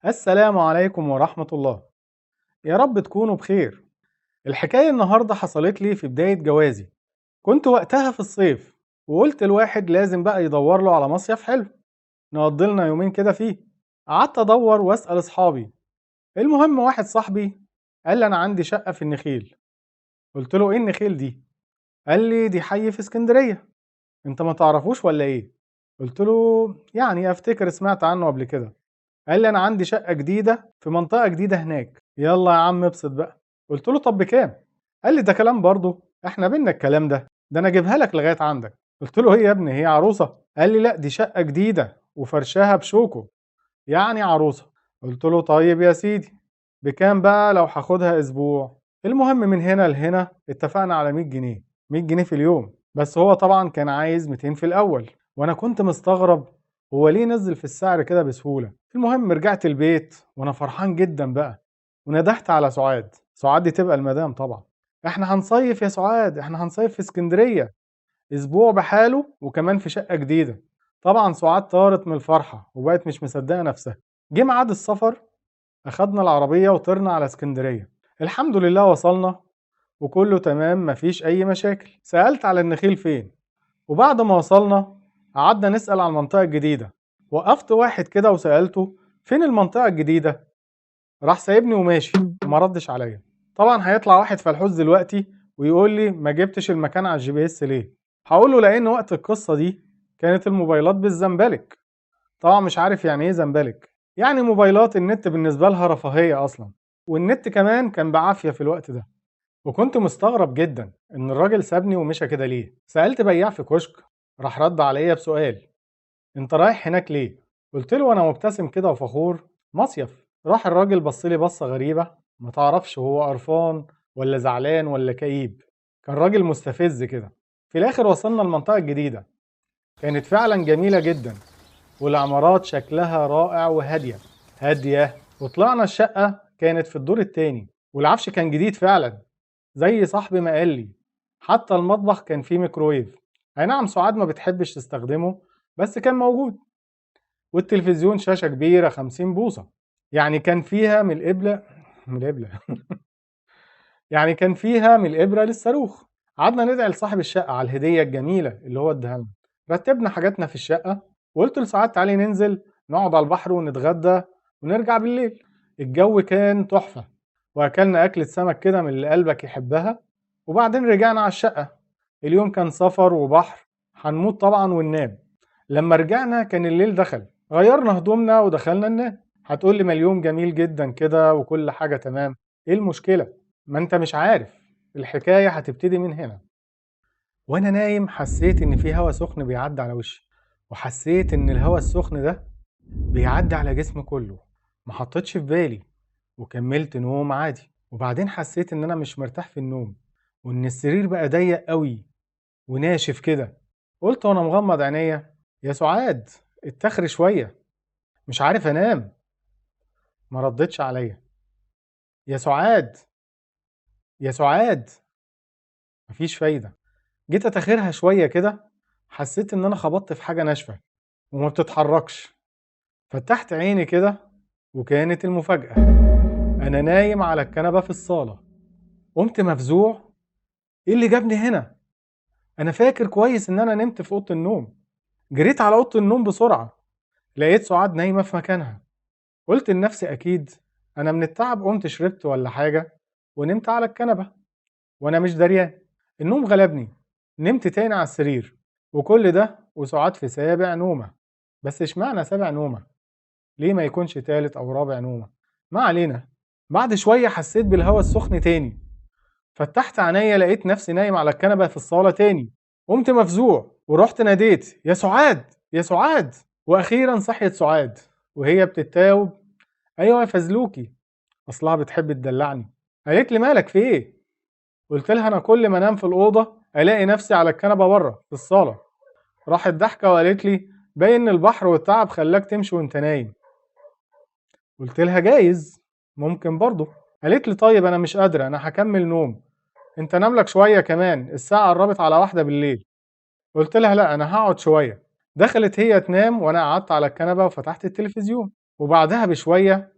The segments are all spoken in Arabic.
السلام عليكم ورحمة الله. يا رب تكونوا بخير. الحكاية النهاردة حصلت لي في بداية جوازي. كنت وقتها في الصيف، وقلت الواحد لازم بقى يدور له على مصيف حلو نقضي لنا يومين كده فيه. قعدت ادور واسأل اصحابي. المهم واحد صاحبي قال لي انا عندي شقة في النخيل. قلت له ايه النخيل دي؟ قال لي دي حي في اسكندرية. انت ما تعرفوش ولا ايه؟ قلت له يعني افتكر سمعت عنه قبل كده. قال لي انا عندي شقة جديدة في منطقة جديدة هناك، يلا يا عم ابسط بقى. قلت له طب بكام؟ قال لي ده كلام برضه، احنا بينا الكلام ده انا اجيبها لك لغاية عندك. قلت له ايه يا ابني، هي عروسة؟ قال لي لا دي شقة جديدة وفرشها بشوكو، يعني عروسة. قلت له طيب يا سيدي، بكام بقى لو هاخدها اسبوع؟ المهم من هنا لهنا اتفقنا على 100 جنيه، 100 جنيه في اليوم. بس هو طبعا كان عايز 200 في الاول، وانا كنت مستغرب هو ليه نزل في السعر كده بسهولة. المهم رجعت البيت وانا فرحان جدا بقى، وندهت على سعاد. سعاد دي تبقى المدام طبعا. احنا هنصيف يا سعاد، احنا هنصيف في اسكندرية اسبوع بحاله وكمان في شقة جديدة. طبعا سعاد طارت من الفرحة وبقت مش مصدقة نفسها. جه ميعاد السفر، اخدنا العربية وطرنا على اسكندرية. الحمد لله وصلنا وكله تمام، مفيش اي مشاكل. سألت على النخيل فين، وبعد ما وصلنا قعدنا نسأل على المنطقة الجديدة. وقفت واحد كده وسألته فين المنطقة الجديدة، راح سايبني وماشي وما ردش عليا. طبعا هيطلع واحد فلحوظ دلوقتي ويقول لي ما جبتش المكان على الجي بي اس ليه. هقول له لان وقت القصة دي كانت الموبايلات بالزنبلك. طبعا مش عارف يعني ايه زنبلك، يعني موبايلات النت بالنسبة لها رفاهية اصلا، والنت كمان كان بعافية في الوقت ده. وكنت مستغرب جدا ان الراجل سابني ومشى كده ليه. سألت بياع في كشك، راح رد عليا بسؤال: انت رايح هناك ليه؟ قلت له وانا مبتسم كده وفخور: مصيف. راح الراجل بص لي بصة غريبة، ما تعرفش هو قرفان ولا زعلان ولا كئيب. كان راجل مستفز كده. في الاخر وصلنا المنطقة الجديدة، كانت فعلا جميلة جدا، والعمارات شكلها رائع وهادية هادية. وطلعنا الشقة كانت في الدور التاني، والعفش كان جديد فعلا زي صاحبي ما قال لي. حتى المطبخ كان فيه ميكرويف، اي نعم سعاد ما بتحبش تستخدمه بس كان موجود. والتلفزيون شاشة كبيرة 50 بوصة، يعني كان فيها من الإبرة يعني كان فيها من الإبرة للصاروخ. قعدنا ندعي لصاحب الشقة على الهدية الجميلة اللي هو اداها لنا. رتبنا حاجاتنا في الشقة، وقلت لسعاد تعالي ننزل نقعد على البحر ونتغدى ونرجع بالليل. الجو كان تحفة، وأكلنا أكلة سمك كده من اللي قلبك يحبها. وبعدين رجعنا على الشقة. اليوم كان سفر وبحر، هنموت طبعا وننام. لما رجعنا كان الليل دخل، غيرنا هدومنا ودخلنا ننام. هتقولي ما اليوم جميل جدا كده وكل حاجة تمام، ايه المشكلة؟ ما انت مش عارف، الحكاية هتبتدي من هنا. وانا نايم حسيت ان في هوا سخن بيعدي على وشي، وحسيت ان الهوا السخن ده بيعدي على جسمي كله. ما حطيتش في بالي وكملت نوم عادي. وبعدين حسيت ان انا مش مرتاح في النوم، وان السرير بقى ضيق قوي وناشف كده. قلت وانا مغمض عينيا: يا سعاد اتخري شوية، مش عارف انام. ما ردتش عليا. يا سعاد، يا سعاد. مفيش فايدة. جيت اتاخرها شوية كده، حسيت ان انا خبطت في حاجة ناشفة وما بتتحركش. فتحت عيني كده، وكانت المفاجأة: انا نايم على الكنبة في الصالة. قمت مفزوع، ايه اللي جابني هنا؟ انا فاكر كويس ان انا نمت في اوضة النوم. جريت على اوضة النوم بسرعة، لقيت سعاد نايمة في مكانها. قلت لنفسي اكيد انا من التعب قمت شربت ولا حاجة ونمت على الكنبة وانا مش دريان. النوم غلبني، نمت تاني على السرير. وكل ده وسعاد في سابع نومة. بس اشمعنى سابع نومة؟ ليه ما يكونش تالت او رابع نومة؟ ما علينا. بعد شوية حسيت بالهواء السخن تاني، فتحت عينيا لقيت نفسي نايم على الكنبة في الصالة تاني. قمت مفزوع ورحت ناديت: يا سعاد، يا سعاد. واخيرا صحيت سعاد وهي بتتاوب: ايوه يا فزلوكي. اصلها بتحب تدلعني. قالت لي مالك في ايه؟ قلت لها انا كل ما انام في الاوضه الاقي نفسي على الكنبه بره في الصاله. راحت ضحكه وقالت لي باين البحر والتعب خلاك تمشي وانت نايم. قلت لها جايز، ممكن برضه. قالت لي طيب انا مش قادره، انا هكمل نوم. انت نام لك شويه كمان، الساعه قربت على 1 بالليل. قلت لها لا انا هقعد شويه. دخلت هي تنام وانا قعدت على الكنبه وفتحت التلفزيون. وبعدها بشوية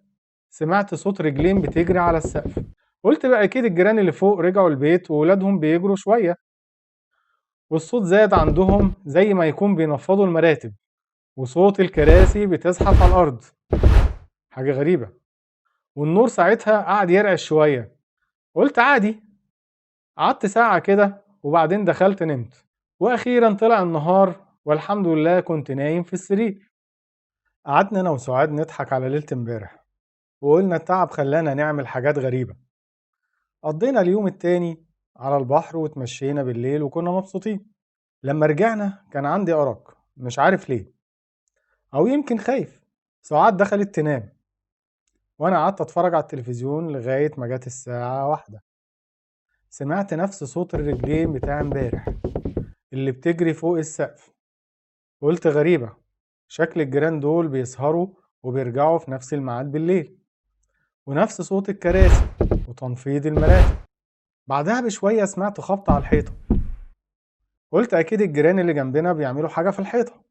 سمعت صوت رجلين بتجري على السقف. قلت بقى أكيد الجيران اللي فوق رجعوا البيت وولادهم بيجروا شوية، والصوت زاد عندهم زي ما يكون بينفضوا المراتب، وصوت الكراسي بتزحف على الأرض. حاجة غريبة. والنور ساعتها قعد يرعش شوية. قلت عادي. قعدت ساعة كده وبعدين دخلت نمت، وأخيرا طلع النهار والحمد لله كنت نايم في السرير. قعدنا أنا وسعاد نضحك على ليلة امبارح، وقلنا التعب خلانا نعمل حاجات غريبة. قضينا اليوم التاني على البحر وتمشينا بالليل وكنا مبسوطين. لما رجعنا كان عندي أرق مش عارف ليه، أو يمكن خايف. سعاد دخلت تنام وأنا قعدت أتفرج على التلفزيون لغاية ما جت الساعة 1. سمعت نفس صوت الرجلين بتاع امبارح اللي بتجري فوق السقف. قلت غريبة، شكل الجيران دول بيسهروا وبيرجعوا في نفس الميعاد بالليل، ونفس صوت الكراسي وتنفيض المراتب. بعدها بشوية سمعت خبط على الحيطة. قلت أكيد الجيران اللي جنبنا بيعملوا حاجة في الحيطة.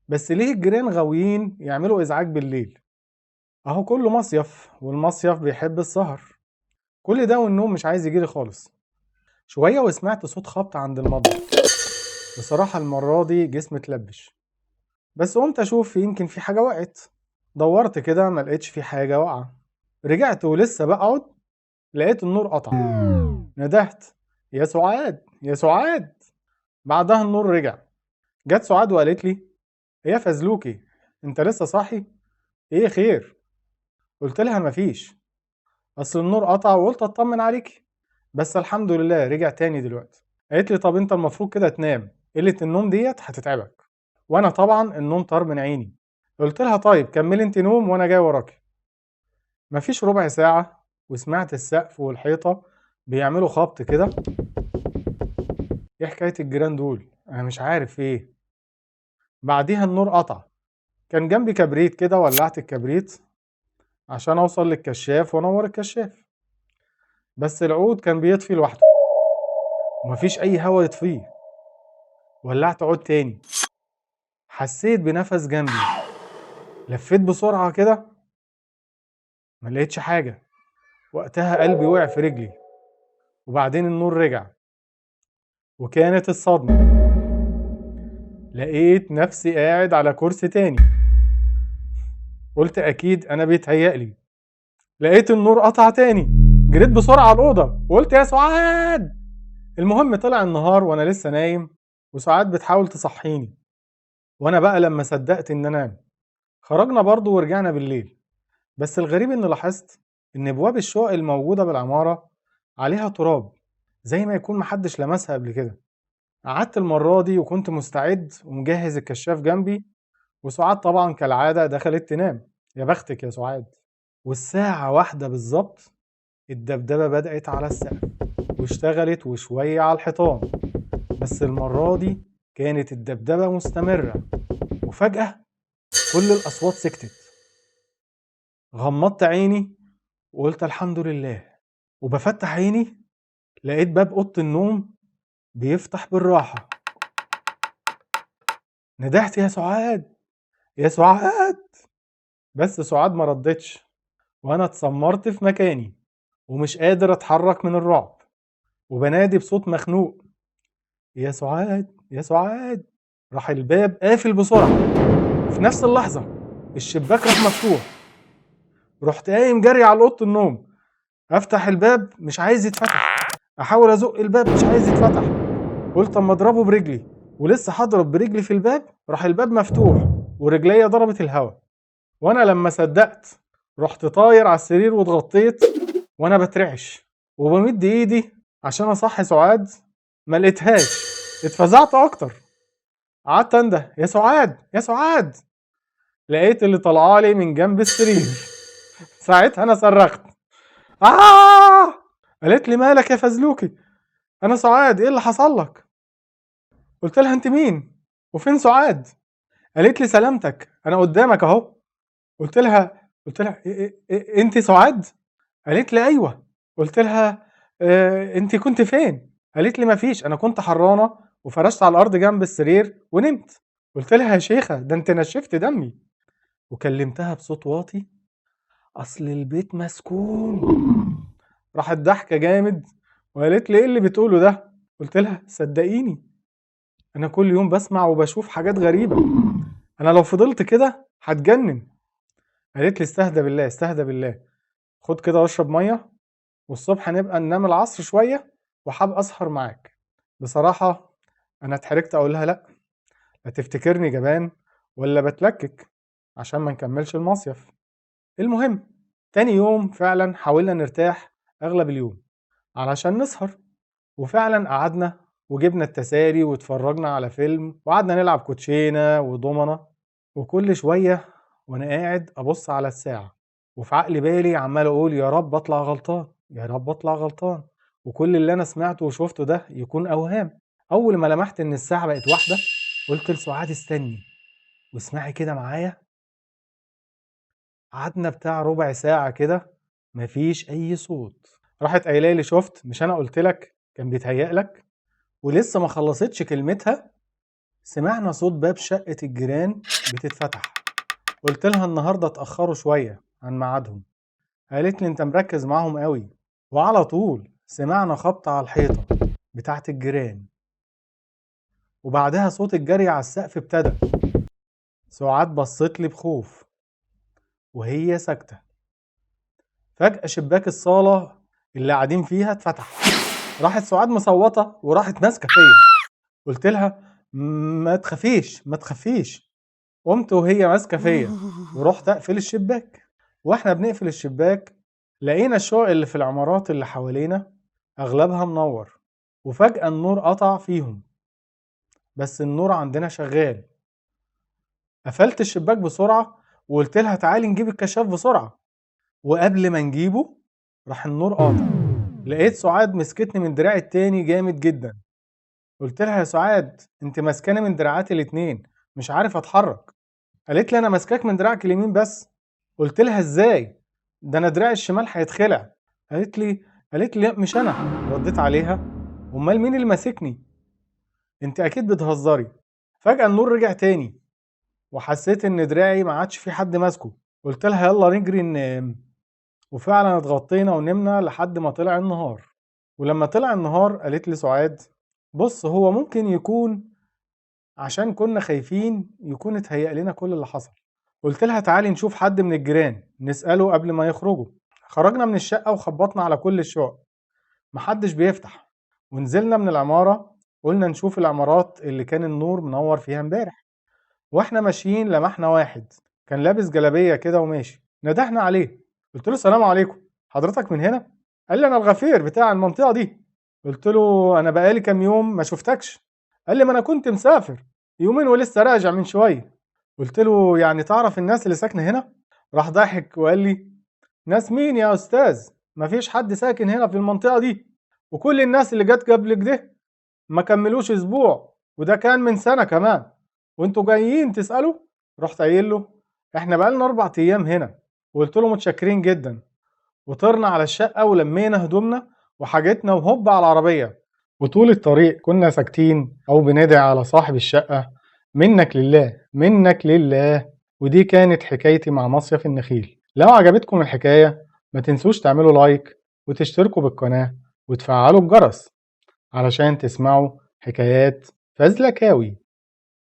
بس ليه الجيران غاويين يعملوا إزعاج بالليل؟ أهو كله مصيف، والمصيف بيحب السهر. كل ده والنوم مش عايز يجيلي خالص. شوية وسمعت صوت خبط عند المطبخ. بصراحة المرة دي جسمي اتلبش، بس قمت أشوف يمكن في حاجة وقعت. دورت كده ما لقيتش في حاجة واقعة. رجعت ولسه بقعد لقيت النور قطع. ندهت يا سعاد يا سعاد. بعدها النور رجع. جت سعاد وقالت لي إيه يا فزلوكي، انت لسه صاحي؟ ايه خير؟ قلت لها مفيش، اصل النور قطع وقلت اطمن عليكي، بس الحمد لله رجع تاني دلوقتي. قالت لي طب انت المفروض كده تنام، قلة النوم ديت هتتعبك. وانا طبعا النوم طار من عيني. قلت لها طيب كملي انت نوم وانا جاي وراكي. مفيش ربع ساعة وسمعت السقف والحيطة بيعملوا خبط كده. ايه حكاية الجيران دول؟ انا مش عارف ايه. بعديها النور قطع. كان جنبي كبريت كده، ولعت الكبريت عشان اوصل للكشاف وانور الكشاف، بس العود كان بيطفي لوحده ومفيش اي هوا يطفيه. ولعت عود تاني. حسيت بنفس جنبي. لفيت بسرعة كده ما لقيتش حاجة. وقتها قلبي وقع في رجلي. وبعدين النور رجع وكانت الصدمة. لقيت نفسي قاعد على كرسي تاني. قلت أكيد أنا بيتهيألي. لقيت النور قطع تاني. جريت بسرعة على الأوضة وقلت يا سعاد. المهم طلع النهار وأنا لسه نايم، وسعاد بتحاول تصحيني. وأنا بقى لما صدقت إن أنام خرجنا برضو ورجعنا بالليل. بس الغريب إن لاحظت إن أبواب الشقق الموجودة بالعمارة عليها تراب، زي ما يكون محدش لمسها قبل كده. قعدت المرة دي وكنت مستعد ومجهز الكشاف جنبي، وسعاد طبعا كالعادة دخلت تنام. يا بختك يا سعاد. والساعة 1 بالظبط الدبدبة بدأت على السقف واشتغلت وشوية على الحيطان. بس المرة دي كانت الدبدبة مستمرة. وفجأة كل الأصوات سكتت. غمضت عيني وقلت الحمد لله. وبفتح عيني لقيت باب أوضة النوم بيفتح بالراحة. ندهت يا سعاد يا سعاد، بس سعاد ما ردتش. وانا اتسمرت في مكاني ومش قادر اتحرك من الرعب، وبنادي بصوت مخنوق يا سعاد يا سعاد. راح الباب قافل بسرعة. في نفس اللحظة الشباك راح مفتوح. رحت قايم جري على اوضه النوم. افتح الباب مش عايز يتفتح. احاول ازق الباب مش عايز يتفتح. قلت اما اضربه برجلي، ولسه هضرب برجلي في الباب راح الباب مفتوح ورجليا ضربت الهوا. وانا لما صدقت رحت طاير على السرير واتغطيت وانا بترعش وبمد ايدي عشان اصحي سعاد. ما لقيتهاش. اتفزعت اكتر. قعدت انده يا سعاد يا سعاد. لقيت اللي طالعالي من جنب السرير. ساعتها انا صرخت آه. قالت لي مالك يا فزلوكي؟ انا سعاد، ايه اللي حصل لك؟ قلت لها انت مين وفين سعاد؟ قالت لي سلامتك انا قدامك اهو. قلت لها انت سعاد؟ قالت لي ايوه. قلت لها انت كنت فين؟ قالت لي مفيش، انا كنت حرانه وفرشت على الارض جنب السرير ونمت. قلت لها يا شيخه ده انت نشفت دمي. وكلمتها بصوت واطي: أصل البيت مسكون. راحت ضحكة جامد وقالت لي: إيه اللي بتقوله ده؟ قلت لها: صدقيني أنا كل يوم بسمع وبشوف حاجات غريبة، أنا لو فضلت كده هتجنن. قالت لي: استهدى بالله استهدى بالله، خد كده واشرب مية، والصبح نبقى ننام العصر شوية وحابقى أسهر معاك. بصراحة أنا اتحرجت أقول لها لأ، لا تفتكرني جبان ولا بتلكك عشان ما نكملش المصيف. المهم تاني يوم فعلا حاولنا نرتاح أغلب اليوم علشان نسهر، وفعلا قعدنا وجبنا التسالي واتفرجنا على فيلم وقعدنا نلعب كوتشينة وضمنة. وكل شوية وأنا قاعد أبص على الساعة وفي عقل بالي عمال أقول: يا رب أطلع غلطان يا رب أطلع غلطان، وكل اللي أنا سمعته وشوفته ده يكون أوهام. أول ما لمحت إن الساعة بقت واحدة قلت لسعاد: استني واسمعي كده معايا. قعدنا بتاع ربع ساعة كده مفيش أي صوت. راحت قايلة لي: شفت، مش أنا قلت لك كان بيتهيأ لك؟ ولسه ما خلصتش كلمتها سمعنا صوت باب شقة الجيران بتتفتح. قلت لها: النهاردة اتأخروا شوية عن ميعادهم. قالت لي: انت مركز معاهم قوي. وعلى طول سمعنا خبط على الحيطة بتاعة الجيران، وبعدها صوت الجري على السقف ابتدى. سعاد بصت لي بخوف وهي ساكتة. فجأة شباك الصالة اللي قاعدين فيها اتفتح. راحت سعاد مصوتة وراحت ماسكة فيا. قلت لها: ما تخافيش ما تخافيش. قمت وهي ماسكة فيا ورحت اقفل الشباك. واحنا بنقفل الشباك لقينا الشقق اللي في العمارات اللي حوالينا اغلبها منور، وفجأة النور قطع فيهم بس النور عندنا شغال. قفلت الشباك بسرعة وقلت لها: تعالي نجيب الكشاف بسرعة. وقبل ما نجيبه راح النور قاطع. لقيت سعاد مسكتني من دراعي التاني جامد جدا. قلت لها: يا سعاد انت ماسكاني من دراعاتي الاتنين مش عارف اتحرك. قالت لي: انا ماسكاك من دراعك اليمين بس. قلت لها: ازاي؟ ده انا دراعي الشمال هيتخلع. قالت لي: لا مش انا. رديت عليها: امال مين اللي ماسكني؟ انت اكيد بتهزري. فجأة النور رجع تاني وحسيت ان دراعي ما عادش في حد ماسكه. قلت لها: يلا نجري ننام. وفعلا اتغطينا ونمنا لحد ما طلع النهار. ولما طلع النهار قالت لي سعاد: بص، هو ممكن يكون عشان كنا خايفين يكون اتهيأ لنا كل اللي حصل. قلت لها: تعالي نشوف حد من الجيران نسأله قبل ما يخرجوا. خرجنا من الشقة وخبطنا على كل الشقق، محدش بيفتح. ونزلنا من العمارة قلنا نشوف العمارات اللي كان النور منور فيها امبارح. واحنا ماشيين لمحنا واحد كان لابس جلابية كده وماشي. ندهنا عليه. قلت له: السلام عليكم، حضرتك من هنا؟ قال لي: انا الغفير بتاع المنطقة دي. قلت له: انا بقالي كام يوم ما شفتكش. قال لي: ما انا كنت مسافر يومين ولسه راجع من شوية. قلت له: يعني تعرف الناس اللي ساكنة هنا؟ راح ضحك وقال لي: ناس مين يا استاذ؟ مفيش حد ساكن هنا في المنطقة دي، وكل الناس اللي جت قبل كده ما كملوش اسبوع، وده كان من سنة كمان، وانتوا جايين تسألوا؟ رحت قايل له: احنا بقالنا 4 ايام هنا. وقلت له: متشكرين جدا. وطرنا على الشقة ولمينا هدومنا وحاجتنا وهوب على العربية. وطول الطريق كنا ساكتين أو بندعي على صاحب الشقة: منك لله منك لله. ودي كانت حكايتي مع مصيف النخيل. لو عجبتكم الحكاية ما تنسوش تعملوا لايك وتشتركوا بالقناة وتفعلوا الجرس علشان تسمعوا حكايات فازلكاوي.